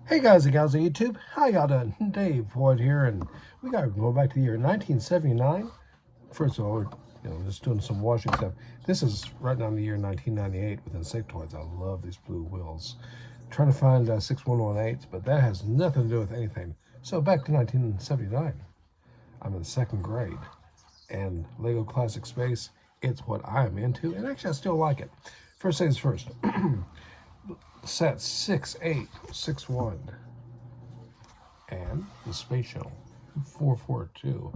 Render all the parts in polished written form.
Hey guys and gals on YouTube, how y'all doing? Dave Boyd here, and we got to go back to the year 1979. First of all, we're just doing some washing stuff. This is right now in the year 1998 with insectoids. I love these blue wheels. I'm trying to find 6118s, but that has nothing to do with anything. So back to 1979. I'm in second grade, and Lego Classic Space, it's what I'm into, and actually I still like it. First things first. Set 6861 and the space shuttle 442.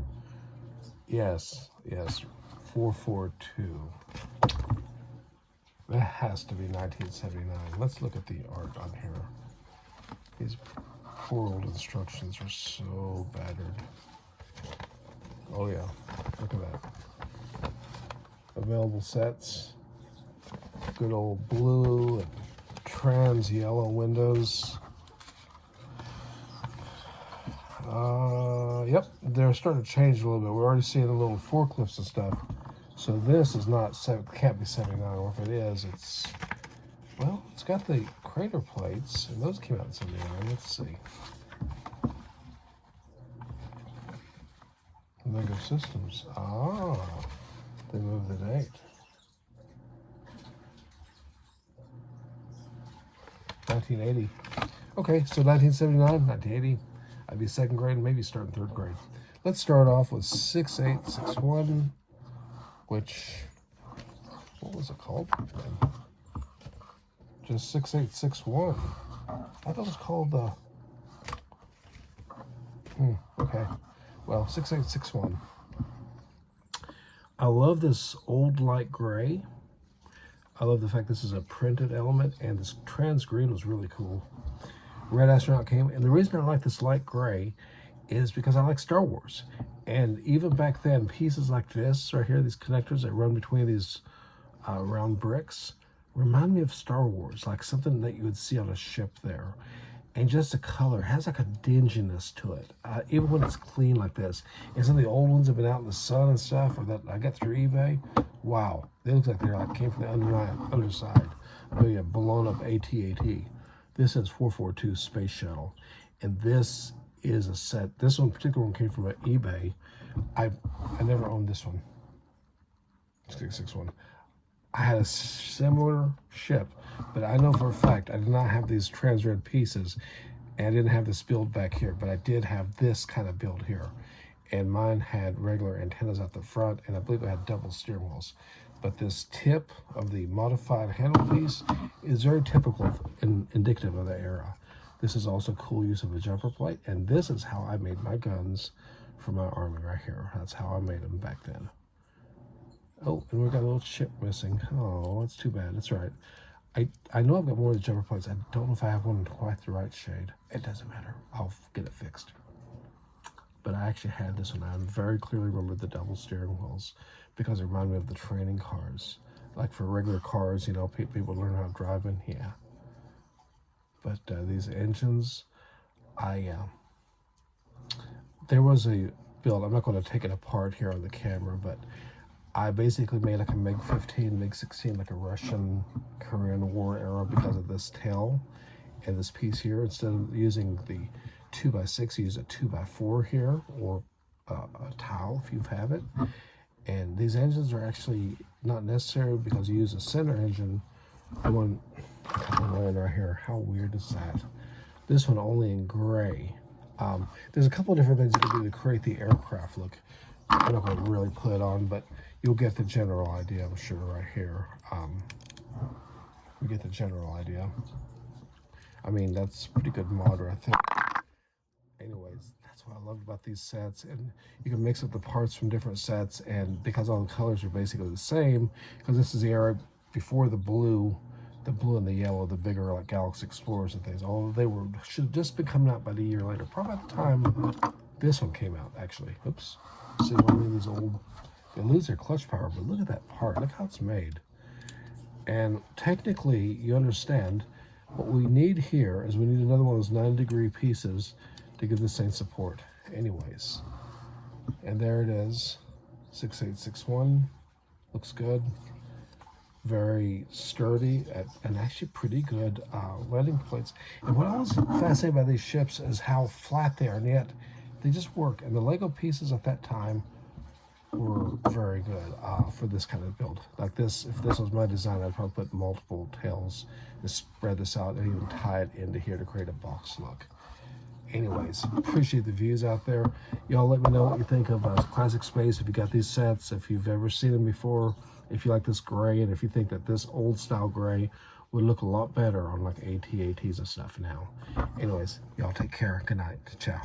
Yes, 442. That has to be 1979. Let's look at the art on here. These poor old instructions are so battered. Oh yeah, look at that. Available sets. Good old blue and trans yellow windows. Yep, they're starting to change a little bit. We're already seeing the little forklifts and stuff. So this is not, can't be 79, or if it is, it's, well, it's got the crater plates, and those came out in 79. Let's see. Lego Systems. Ah, they moved the date. 1980. Okay, so 1979, 1980. I'd be second grade, maybe starting third grade. Let's start off with 6861, which, what was it called? Just 6861. I thought it was called the, okay. Well, 6861. I love this old light gray. I love the fact this is a printed element, and this trans green was really cool. Red Astronaut came, and the reason I like this light gray is because I like Star Wars. And even back then, pieces like this right here, these connectors that run between these round bricks, remind me of Star Wars, like something that you would see on a ship there. And just the color has like a dinginess to it, even when it's clean like this. And some of the old ones have been out in the sun and stuff, or that I got through eBay. Wow, they look like they're like came from the underside. Maybe a blown up AT-AT. This is 442 Space Shuttle, and this is a set. This one, particular one, came from eBay. I never owned this one. 661. I had a similar ship, but I know for a fact I did not have these trans red pieces, and I didn't have this build back here, but I did have this kind of build here. And mine had regular antennas at the front, and I believe it had double steering wheels. But this tip of the modified handle piece is very typical and indicative of the era. This is also cool use of a jumper plate, and this is how I made my guns for my army right here. That's how I made them back then. Oh, and we got a little chip missing. Oh, that's too bad. That's right. I know I've got more of the jumper plates. I don't know if I have one in quite the right shade. It doesn't matter. I'll get it fixed. But I actually had this one. I very clearly remember the double steering wheels because it reminded me of the training cars. Like for regular cars, you know, people learn how to drive in here. But these engines, there was a build. I'm not going to take it apart here on the camera, but I basically made like a MiG-15, MiG-16, like a Russian Korean War era because of this tail and this piece here. Instead of using the 2x6, use a 2x4 here, or a towel if you have it. And these engines are actually not necessary because you use a center engine. The one right here, how weird is that? This one only in gray. There's a couple of different things you can do to create the aircraft look. I'm not going to really put it on, but you'll get the general idea, I'm sure, right here. You get the general idea. I mean, that's pretty good modder, I think. Anyways, that's what I love about these sets, and you can mix up the parts from different sets, and because all the colors are basically the same, because this is the era before the blue and the yellow, the bigger like Galaxy Explorers and things. Although they should have just been coming out by the year later, probably at the time this one came out, actually. Oops. See, one of these old, they lose their clutch power, but look at that part. Look how it's made. And technically, you understand, what we need here is we need another one of those 9-degree pieces to give this thing support. Anyways, and there it is, 6861. Looks good. very sturdy and actually pretty good landing points. And what I was fascinated by these ships is how flat they are, and yet they just work. And the Lego pieces at that time were very good for this kind of build. Like this, if this was my design, I'd probably put multiple tails and spread this out and even tie it into here to create a box look. Anyways, appreciate the views out there. Y'all let me know what you think of Classic Space, if you got these sets, if you've ever seen them before, if you like this gray, and if you think that this old style gray would look a lot better on like AT-ATs and stuff now. Anyways, y'all take care. Good night. Ciao.